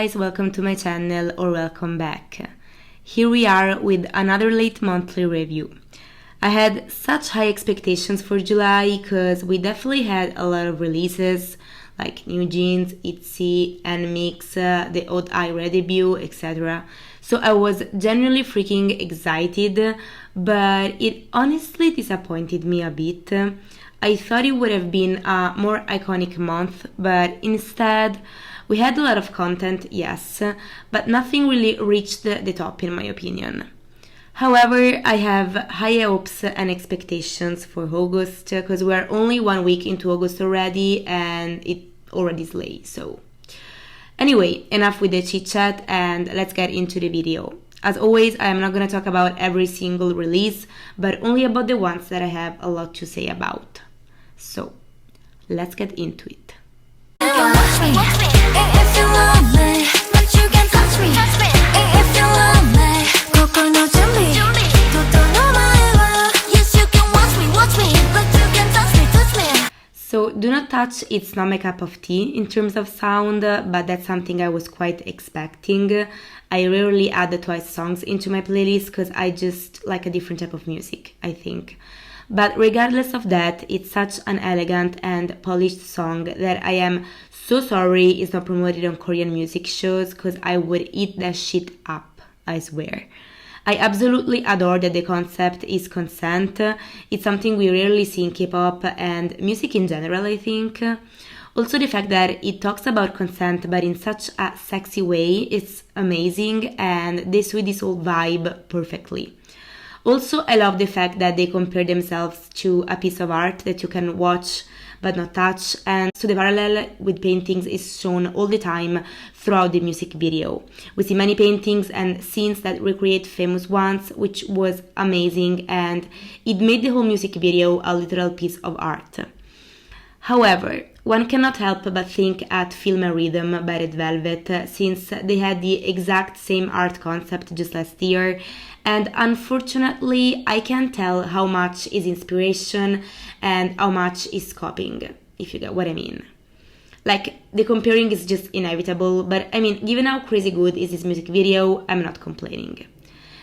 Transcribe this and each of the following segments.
guys, welcome to my channel or welcome back. Here we are with another late monthly review. I had such high expectations for July because we definitely had a lot of releases like New Jeans, ITZY, NMIX, the Odd Ira debut, etc. So I was genuinely freaking excited, but it honestly disappointed me a bit. I thought it would have been a more iconic month, but instead we had a lot of content, yes, but nothing really reached the top in my opinion. However, I have high hopes and expectations for August because we are only 1 week into August already and it already is late, so. Anyway, enough with the chit chat and let's get into the video. As always, I am not going to talk about every single release, but only about the ones that I have a lot to say about. So, let's get into it. So, Do Not Touch, it's not my cup of tea in terms of sound, but that's something I was quite expecting. I rarely add Twice songs into my playlist because I just like a different type of music, I think. But regardless of that, it's such an elegant and polished song that I am so sorry it's not promoted on Korean music shows because I would eat that shit up, I swear. I absolutely adore that the concept is consent. It's something we rarely see in K-pop and music in general, I think. Also the fact that it talks about consent but in such a sexy way, it's amazing and they suit this whole vibe perfectly. Also, I love the fact that they compare themselves to a piece of art that you can watch but not touch, and so the parallel with paintings is shown all the time throughout the music video. We see many paintings and scenes that recreate famous ones, which was amazing, and it made the whole music video a literal piece of art. However, one cannot help but think at Film and Rhythm by Red Velvet, since they had the exact same art concept just last year, and unfortunately I can't tell how much is inspiration and how much is copying, if you get what I mean. Like, the comparing is just inevitable, but I mean, given how crazy good is this music video, I'm not complaining.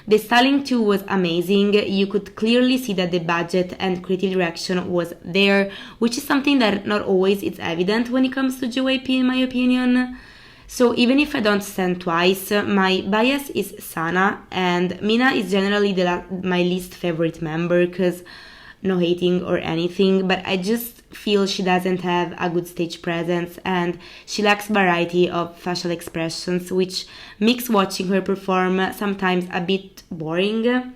The styling too was amazing. You could clearly see that the budget and creative direction was there, which is something that not always is evident when it comes to JYP in my opinion. So even if I don't stand Twice, my bias is Sana, and Mina is generally my least favorite member because no hating or anything, but I just feel she doesn't have a good stage presence and she lacks variety of facial expressions, which makes watching her perform sometimes a bit boring.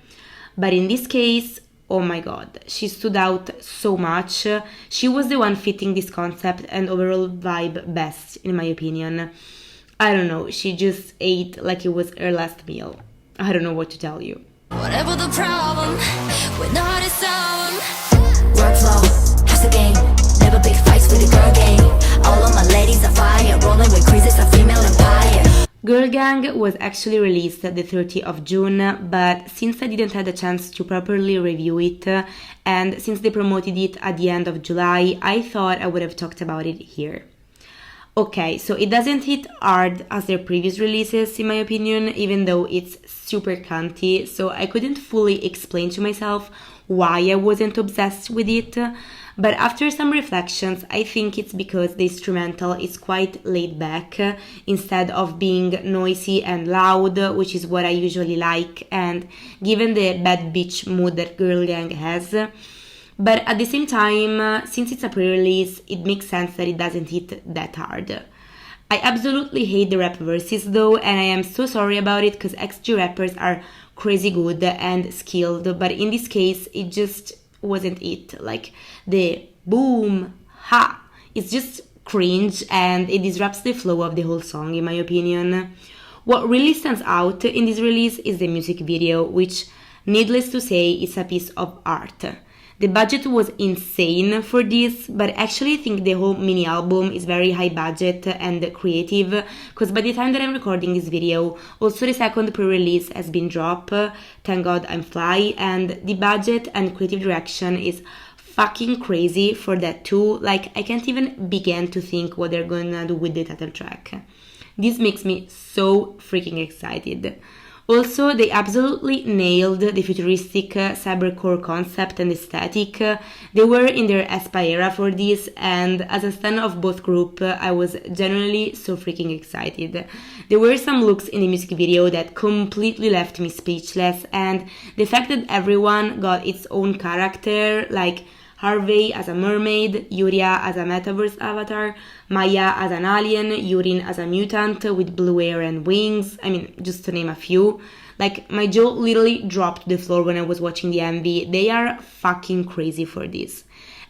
But in this case, oh my god, she stood out so much. She was the one fitting this concept and overall vibe best, in my opinion. I don't know, she just ate like it was her last meal. I don't know what to tell you. Whatever the problem, we're not a song. Workflow, how's the game? Never big fights with the girl gang. All of my ladies are fire, rolling with creases, a female empire. Girl Gang was actually released the 30th of June, but since I didn't have the chance to properly review it, and since they promoted it at the end of July, I thought I would have talked about it here. Okay, so it doesn't hit hard as their previous releases in my opinion, even though it's super cunty, so I couldn't fully explain to myself why I wasn't obsessed with it, but after some reflections I think it's because the instrumental is quite laid back instead of being noisy and loud, which is what I usually like, and given the bad bitch mood that Girl Gang has. But at the same time, since it's a pre-release, it makes sense that it doesn't hit that hard. I absolutely hate the rap verses though, and I am so sorry about it because XG rappers are crazy good and skilled, but in this case, it just wasn't it. Like, the boom, ha, it's just cringe and it disrupts the flow of the whole song in my opinion. What really stands out in this release is the music video, which, needless to say, is a piece of art. The budget was insane for this, but actually I think the whole mini album is very high budget and creative, because by the time that I'm recording this video, also the second pre-release has been dropped, Thank God I'm Fly, and the budget and creative direction is fucking crazy for that too. Like, I can't even begin to think what they're gonna do with the title track. This makes me so freaking excited. Also, they absolutely nailed the futuristic cybercore concept and aesthetic. They were in their Aspire era for this, and as a stan of both group, I was genuinely so freaking excited. There were some looks in the music video that completely left me speechless, and the fact that everyone got its own character, like Harvey as a mermaid, Yuria as a metaverse avatar, Maya as an alien, Yurin as a mutant with blue hair and wings, I mean, just to name a few. Like, my jaw literally dropped to the floor when I was watching the MV. They are fucking crazy for this.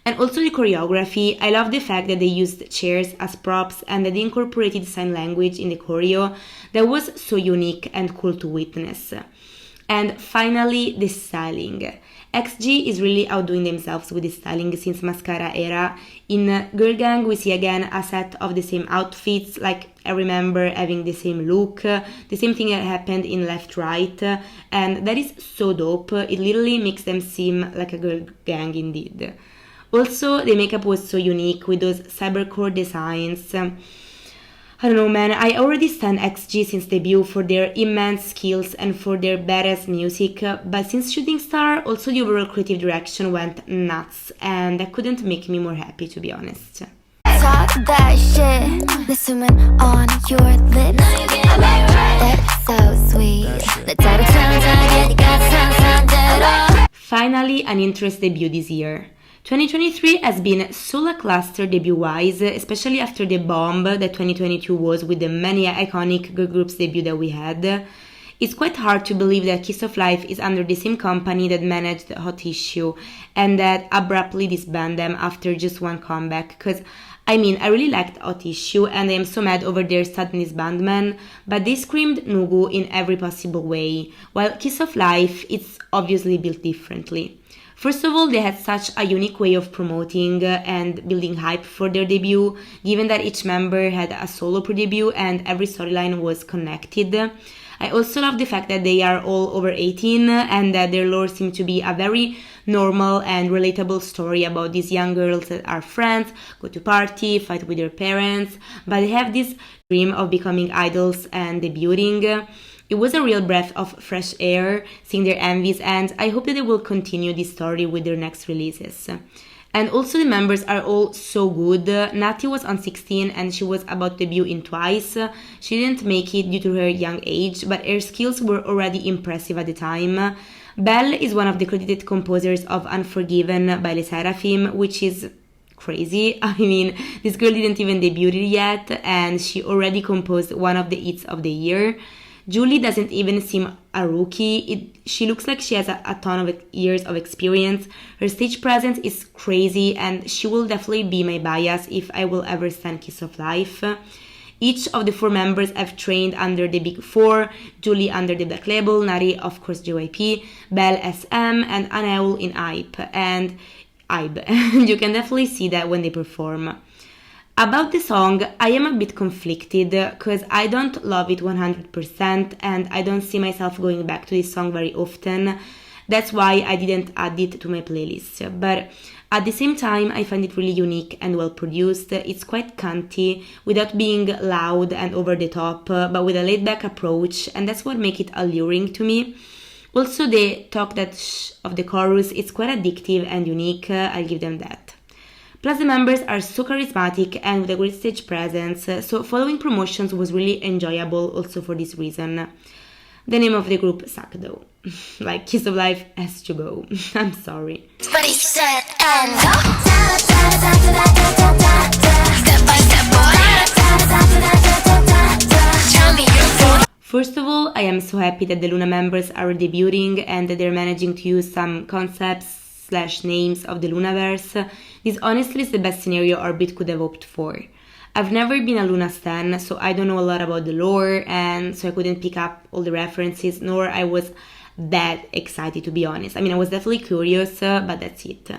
And also the choreography, I love the fact that they used chairs as props and that they incorporated sign language in the choreo. That was so unique and cool to witness. And finally, the styling. XG is really outdoing themselves with the styling since Mascara era. In Girl Gang, we see again a set of the same outfits, like I remember having the same look, the same thing that happened in Left Right, and that is so dope. It literally makes them seem like a girl gang indeed. Also, the makeup was so unique with those cybercore designs. I don't know, man, I already stand XG since debut for their immense skills and for their badass music, but since Shooting Star, also the overall creative direction went nuts, and that couldn't make me more happy, to be honest. Talk that shit, listening on your lips. That's so sweet. The type of times I get, you got some. Finally, an interest debut this year. 2023 has been so lackluster debut-wise, especially after the bomb that 2022 was with the many iconic girl groups debut that we had. It's quite hard to believe that Kiss of Life is under the same company that managed Hot Issue and that abruptly disbanded them after just one comeback, because I mean, I really liked Hot Issue and I am so mad over their sudden disbandment, but they screamed Nugu in every possible way, while Kiss of Life, it's obviously built differently. First of all, they had such a unique way of promoting and building hype for their debut, given that each member had a solo pre-debut and every storyline was connected. I also love the fact that they are all over 18 and that their lore seemed to be a very normal and relatable story about these young girls that are friends, go to party, fight with their parents, but they have this dream of becoming idols and debuting. It was a real breath of fresh air seeing their MVs, and I hope that they will continue this story with their next releases. And also the members are all so good. Nati was on 16 and she was about to debut in Twice. She didn't make it due to her young age, but her skills were already impressive at the time. Belle is one of the credited composers of Unforgiven by Le Seraphim, which is crazy. I mean, this girl didn't even debut yet and she already composed one of the hits of the year. Julie doesn't even seem a rookie. She looks like she has a ton of years of experience. Her stage presence is crazy and she will definitely be my bias if I will ever stand Kiss of Life. Each of the four members have trained under the Big Four, Julie under the Black Label, Nari of course JYP, Belle SM, and Anaeul in IBE. And you can definitely see that when they perform. About the song, I am a bit conflicted because I don't love it 100% and I don't see myself going back to this song very often. That's why I didn't add it to my playlist. But at the same time, I find it really unique and well produced. It's quite cunty without being loud and over the top, but with a laid back approach, and that's what makes it alluring to me. Also, the talk of the chorus is quite addictive and unique. I'll give them that. Plus, the members are so charismatic and with a great stage presence, so following promotions was really enjoyable also for this reason. The name of the group sucked though. Like, Kiss of Life has to go. I'm sorry. Ready, set, and go. Step by step, boy. First of all, I am so happy that the Luna members are debuting and that they're managing to use some concepts / names of the Lunaverse. This honestly is the best scenario Orbit could have hoped for. I've never been a Luna stan, so I don't know a lot about the lore, and so I couldn't pick up all the references, nor I was that excited, to be honest. I mean, I was definitely curious, but that's it.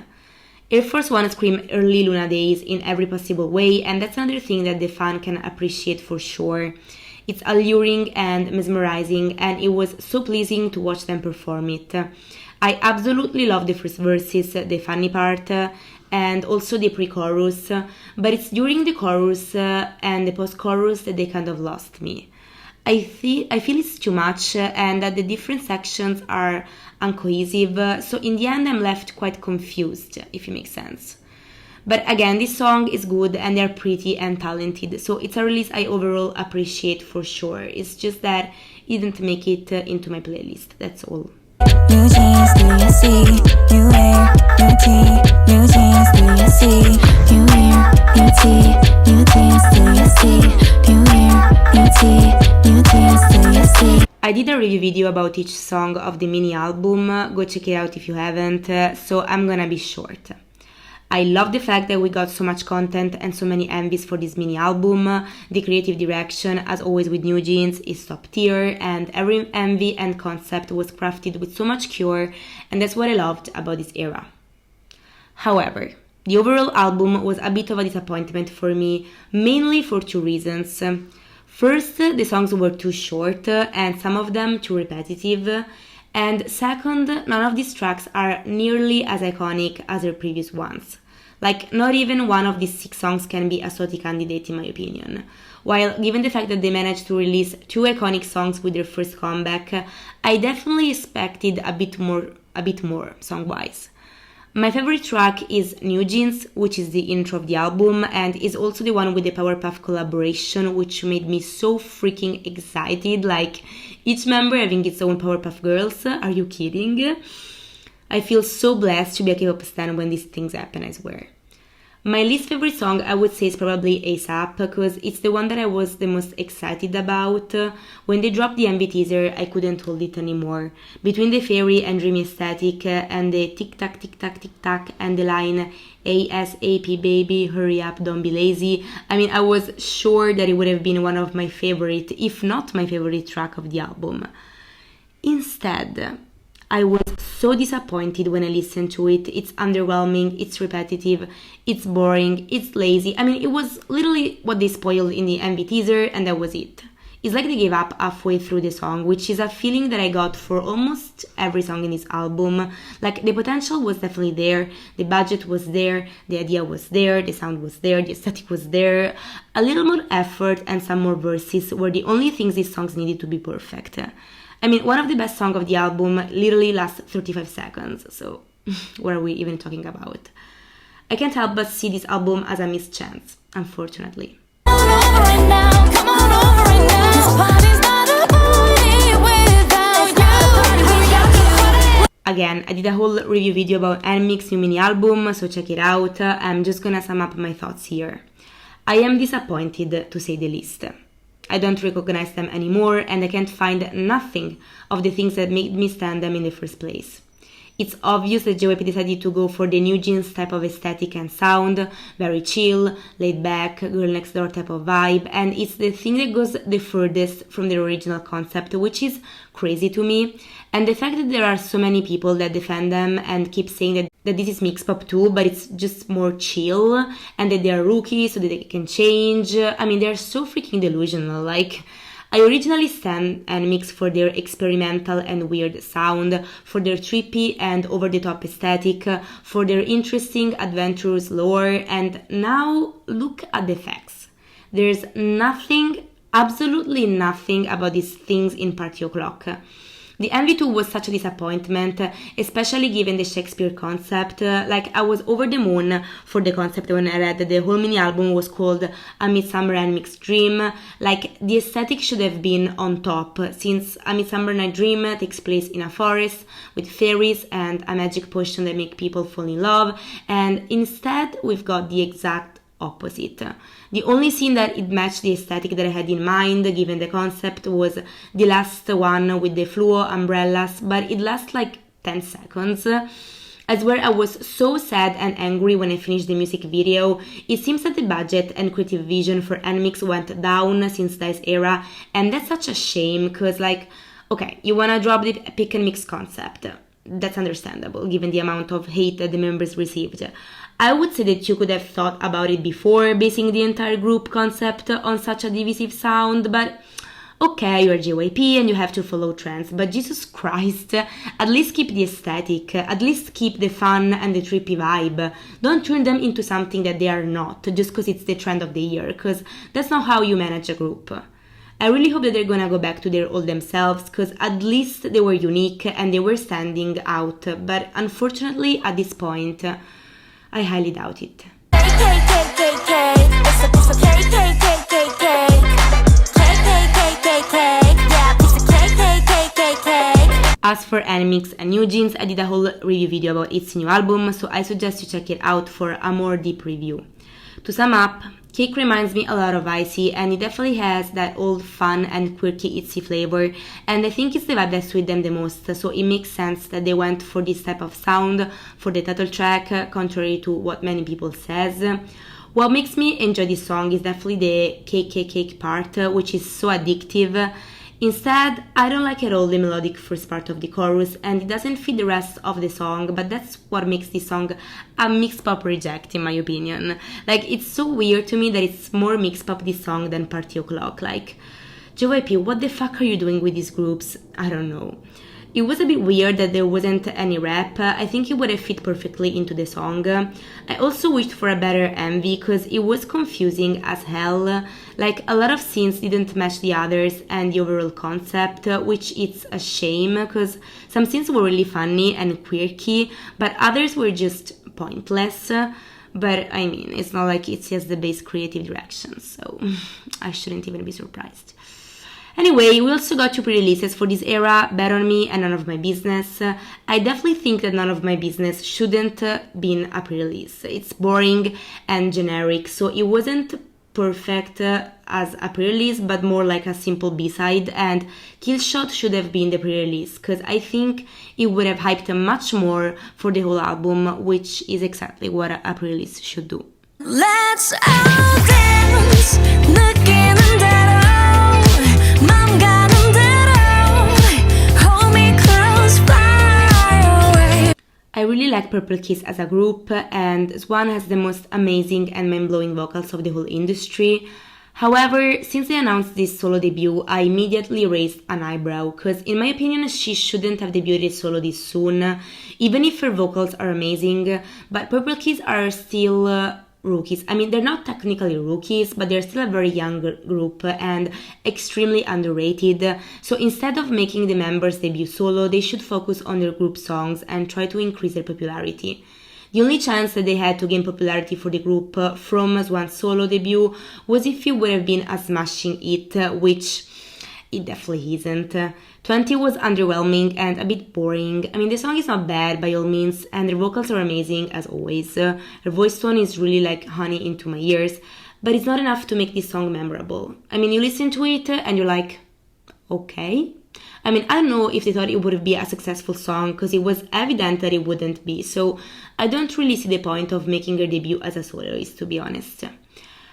Air Force One scream early Luna days in every possible way, and that's another thing that the fan can appreciate for sure. It's alluring and mesmerizing, and it was so pleasing to watch them perform it. I absolutely love the first verses, the funny part, and also the pre-chorus, but it's during the chorus and the post-chorus that they kind of lost me. I feel it's too much and that the different sections are uncohesive, so in the end I'm left quite confused, if it makes sense. But again, this song is good and they're pretty and talented, so it's a release I overall appreciate for sure. It's just that it didn't make it into my playlist, that's all. New jeans, do you see? New hair, new tee. New jeans, do you see? New hair, new tee. New jeans, do you see? New hair, new tee. New jeans, do you see? I did a review video about each song of the mini album, go check it out if you haven't, so I'm gonna be short. I love the fact that we got so much content and so many MVs for this mini album. The creative direction, as always with New Jeans, is top tier, and every MV and concept was crafted with so much care, and that's what I loved about this era. However, the overall album was a bit of a disappointment for me, mainly for two reasons. First, the songs were too short and some of them too repetitive. And second, none of these tracks are nearly as iconic as their previous ones. Like, not even one of these 6 songs can be a SOTY candidate in my opinion. While, given the fact that they managed to release 2 iconic songs with their first comeback, I definitely expected a bit more song-wise. My favorite track is New Jeans, which is the intro of the album, and is also the one with the Powerpuff collaboration, which made me so freaking excited, like each member having its own Powerpuff Girls. Are you kidding? I feel so blessed to be a K-pop stan when these things happen, I swear. My least favorite song I would say is probably ASAP, because it's the one that I was the most excited about. When they dropped the MV teaser, I couldn't hold it anymore. Between the fairy and dreamy aesthetic and the tic-tac, tic-tac, tic-tac and the line ASAP baby, hurry up, don't be lazy. I mean, I was sure that it would have been one of my favorite, if not my favorite track of the album. Instead, I was so disappointed when I listened to it. It's underwhelming, it's repetitive, it's boring, it's lazy. I mean, it was literally what they spoiled in the MV teaser, and that was it. It's like they gave up halfway through the song, which is a feeling that I got for almost every song in this album. Like, the potential was definitely there, the budget was there, the idea was there, the sound was there, the aesthetic was there. A little more effort and some more verses were the only things these songs needed to be perfect. I mean, one of the best songs of the album literally lasts 35 seconds, so what are we even talking about? I can't help but see this album as a missed chance, unfortunately. Again, I did a whole review video about NMIXX's new mini album, so check it out. I'm just gonna sum up my thoughts here. I am disappointed, to say the least. I don't recognize them anymore, and I can't find nothing of the things that made me stan them in the first place. It's obvious that JYP decided to go for the New Jeans type of aesthetic and sound, very chill, laid back, girl next door type of vibe, and it's the thing that goes the furthest from the original concept, which is crazy to me. And the fact that there are so many people that defend them and keep saying that this is mix pop too, but it's just more chill, and that they are rookies so that they can change. I mean, they're so freaking delusional. Like, I originally stan NMIXX for their experimental and weird sound, for their trippy and over-the-top aesthetic, for their interesting, adventurous lore, and now look at the facts. There's nothing, absolutely nothing about these things in Party O'Clock. The MV2 was such a disappointment, especially given the Shakespeare concept. Like, I was over the moon for the concept when I read that the whole mini album was called A Midsummer NMIXX Dream. Like, the aesthetic should have been on top, since A Midsummer Night Dream takes place in a forest with fairies and a magic potion that make people fall in love, and instead we've got the exact opposite. The only scene that it matched the aesthetic that I had in mind, given the concept, was the last one with the fluo umbrellas, but it lasts like 10 seconds. I swear I was so sad and angry when I finished the music video. It seems that the budget and creative vision for NMIXX went down since this era, and that's such a shame, because, like, okay, you wanna drop the pick and mix concept. That's understandable, given the amount of hate that the members received. I would say that you could have thought about it before basing the entire group concept on such a divisive sound, but Okay, you're JYP and you have to follow trends, but Jesus Christ, at least keep the aesthetic, at least keep the fun and the trippy vibe. Don't turn them into something that they are not, just because it's the trend of the year, because that's not how you manage a group. I really hope that they're gonna go back to their old themselves, because at least they were unique and they were standing out, but unfortunately at this point, I highly doubt it. As for NMIXX and NewJeans, I did a whole review video about its new album, so I suggest you check it out for a more deep review. To sum up, Cake reminds me a lot of Icy, and it definitely has that old fun and quirky ITZY flavor, and I think it's the vibe that suits them the most, so it makes sense that they went for this type of sound for the title track, contrary to what many people says. What makes me enjoy this song is definitely the cake part, which is so addictive. Instead, I don't like at all the melodic first part of the chorus, and it doesn't fit the rest of the song, but that's what makes this song a mixed pop reject in my opinion. Like, it's so weird to me that it's more mixed pop this song than Party O'Clock. Like, JYP, what the fuck are you doing with these groups? I don't know. It was a bit weird that there wasn't any rap. I think it would have fit perfectly into the song. I also wished for a better MV because it was confusing as hell. Like, a lot of scenes didn't match the others and the overall concept, which it's a shame because some scenes were really funny and quirky, but others were just pointless. But I mean, it's not like it has the base creative direction, so I shouldn't even be surprised. Anyway, we also got 2 pre-releases for this era, Bet On Me and None of My Business. I definitely think that None of My Business shouldn't been a pre-release. It's boring and generic, so it wasn't perfect as a pre-release, but more like a simple B-side, and Killshot should have been the pre-release, because I think it would have hyped much more for the whole album, which is exactly what a pre-release should do. Let's all dance, 느끼는 대로 맘 가는 대로 hold me close, fly away. I really like Purple Kiss as a group, and Swan has the most amazing and mind-blowing vocals of the whole industry. However, since they announced this solo debut, I immediately raised an eyebrow, because in my opinion she shouldn't have debuted solo this soon, even if her vocals are amazing, but Purple Kiss are still rookies. I mean, they're not technically rookies, but they're still a very young group and extremely underrated. So instead of making the members debut solo, they should focus on their group songs and try to increase their popularity. The only chance that they had to gain popularity for the group from Swan's solo debut was if it would have been a smashing hit, which it definitely isn't. 20 was underwhelming and a bit boring. I mean, the song is not bad by all means, and their vocals are amazing as always. Her voice tone is really like honey into my ears, but it's not enough to make this song memorable. I mean, you listen to it and you're like, okay. I mean, I don't know if they thought it would be a successful song, because it was evident that it wouldn't be, so I don't really see the point of making her debut as a soloist, to be honest.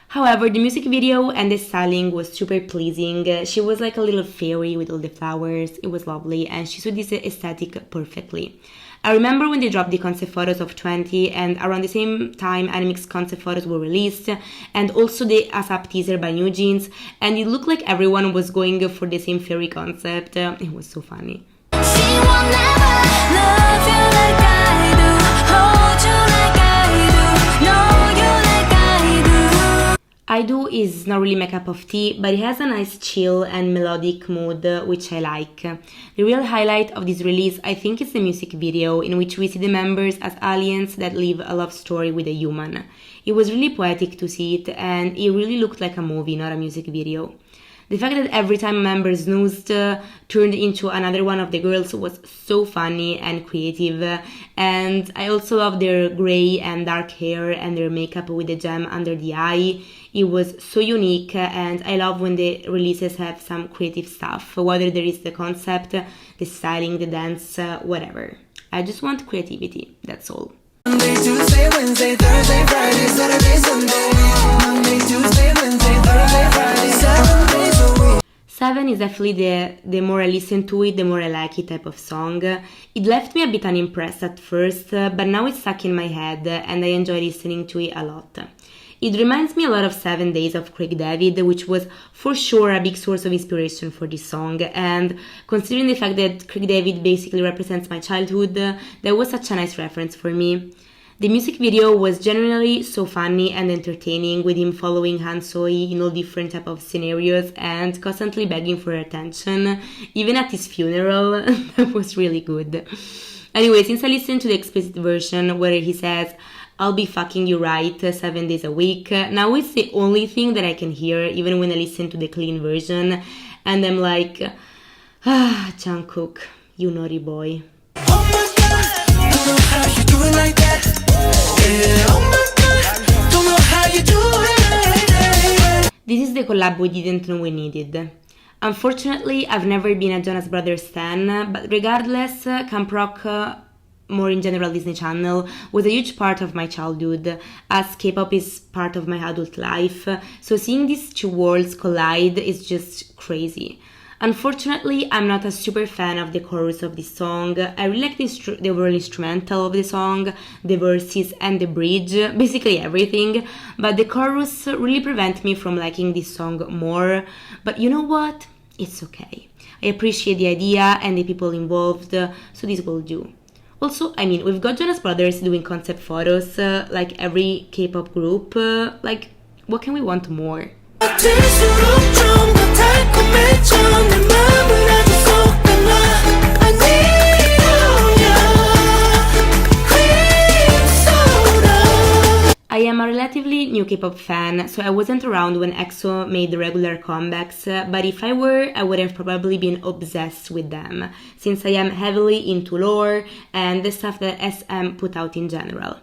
However, the music video and the styling was super pleasing. She was like a little fairy with all the flowers. It was lovely, and she suited this aesthetic perfectly. I remember when they dropped the concept photos of 20, and around the same time NMIXX concept photos were released, and also the ASAP teaser by NewJeans, and it looked like everyone was going for the same fairy concept. It was so funny. She will never love you like I do, hold you like I do, know you like I do. I Do is not really my cup of tea, but it has a nice chill and melodic mood, which I like. The real highlight of this release, I think, is the music video, in which we see the members as aliens that live a love story with a human. It was really poetic to see it, and it really looked like a movie, not a music video. The fact that every time a member snoozed turned into another one of the girls was so funny and creative, and I also love their grey and dark hair and their makeup with the gem under the eye. It was so unique, and I love when the releases have some creative stuff, whether there is the concept, the styling, the dance, whatever. I just want creativity, that's all. Monday, Tuesday, Wednesday, Thursday, Friday, Saturday, Sunday. Monday, Tuesday, Wednesday, Thursday, Friday, 7 days a week. 7 is definitely the more I listen to it, the more I like it type of song. It left me a bit unimpressed at first, but now it's stuck in my head and I enjoy listening to it a lot. It reminds me a lot of 7 Days of Craig David, which was for sure a big source of inspiration for this song, and considering the fact that Craig David basically represents my childhood, that was such a nice reference for me. The music video was generally so funny and entertaining, with him following Han Soi in all different type of scenarios and constantly begging for her attention, even at his funeral. That was really good. Anyway, since I listened to the explicit version where he says, "I'll be fucking you right 7 days a week," now it's the only thing that I can hear, even when I listen to the clean version, and I'm like, Jungkook, you naughty boy. Oh my god, don't know how you do it like that. Yeah, oh my god, don't know how you do it like that. This is the collab we didn't know we needed. Unfortunately, I've never been a Jonas Brothers stan, but regardless, Camp Rock, more in general Disney Channel, was a huge part of my childhood, as K-pop is part of my adult life, so seeing these two worlds collide is just crazy. Unfortunately, I'm not a super fan of the chorus of this song. I really like the overall instrumental of the song, the verses and the bridge, basically everything, but the chorus really prevent me from liking this song more. But you know what? It's okay. I appreciate the idea and the people involved, so this will do. Also, I mean, we've got Jonas Brothers doing concept photos like every K-pop group, like, what can we want more? I am a relatively new K-pop fan, so I wasn't around when EXO made the regular comebacks, but if I were, I would have probably been obsessed with them, since I am heavily into lore and the stuff that SM put out in general.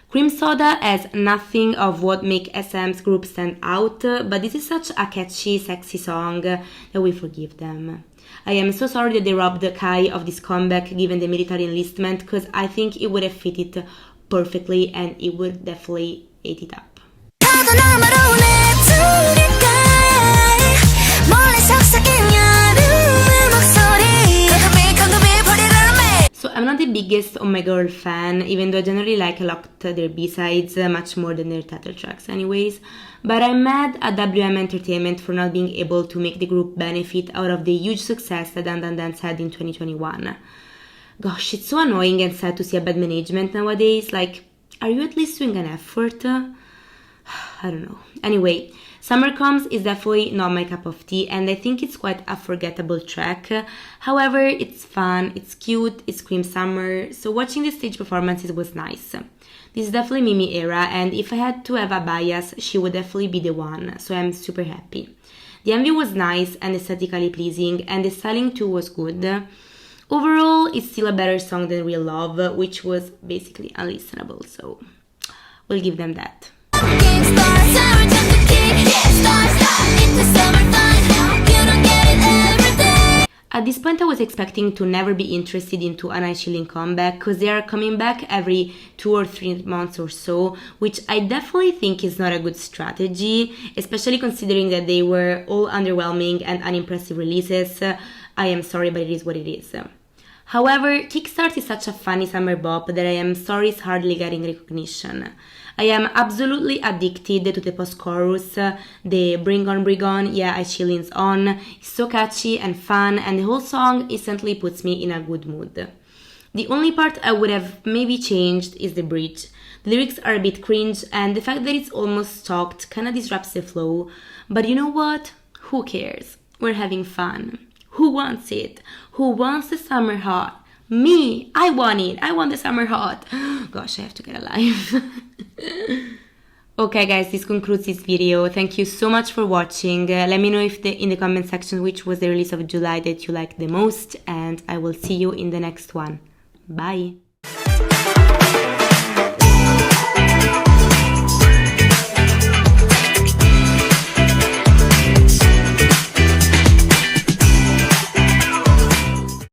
Cream Soda has nothing of what make SM's group stand out, but this is such a catchy, sexy song that we forgive them. I am so sorry that they robbed Kai of this comeback given the military enlistment, because I think it would have fit it perfectly and it would definitely eat it up. So I'm not the biggest Oh My Girl fan, even though I generally like a lot their B-sides much more than their title tracks anyways, but I'm mad at WM Entertainment for not being able to make the group benefit out of the huge success that Dan Dan Dance had in 2021. Gosh, it's so annoying and sad to see a bad management nowadays, like, are you at least doing an effort? I don't know. Anyway, Summer Comes is definitely not my cup of tea, and I think it's quite a forgettable track. However, it's fun, it's cute, it's Cream Summer, so watching the stage performances was nice. This is definitely Mimi era, and if I had to have a bias, she would definitely be the one, so I'm super happy. The MV was nice and aesthetically pleasing, and the styling too was good. Overall, it's still a better song than Real Love, which was basically unlistenable, so we'll give them that. At this point I was expecting to never be interested into an iChillin comeback, because they are coming back every 2 or 3 months or so, which I definitely think is not a good strategy, especially considering that they were all underwhelming and unimpressive releases. I am sorry, but it is what it is. However, Kickstart is such a funny summer bop that I am sorry it's hardly getting recognition. I am absolutely addicted to the post-chorus, the Bring On, yeah, iChillin's on. It's so catchy and fun, and the whole song instantly puts me in a good mood. The only part I would have maybe changed is the bridge. The lyrics are a bit cringe, and the fact that it's almost talked kinda disrupts the flow. But you know what? Who cares? We're having fun. Who wants it? Who wants the summer hot? Me! I want it! I want the summer hot! Gosh, I have to get a life. Okay guys, this concludes this video. Thank you so much for watching. Let me know if in the comment section which was the release of July that you liked the most, and I will see you in the next one. Bye!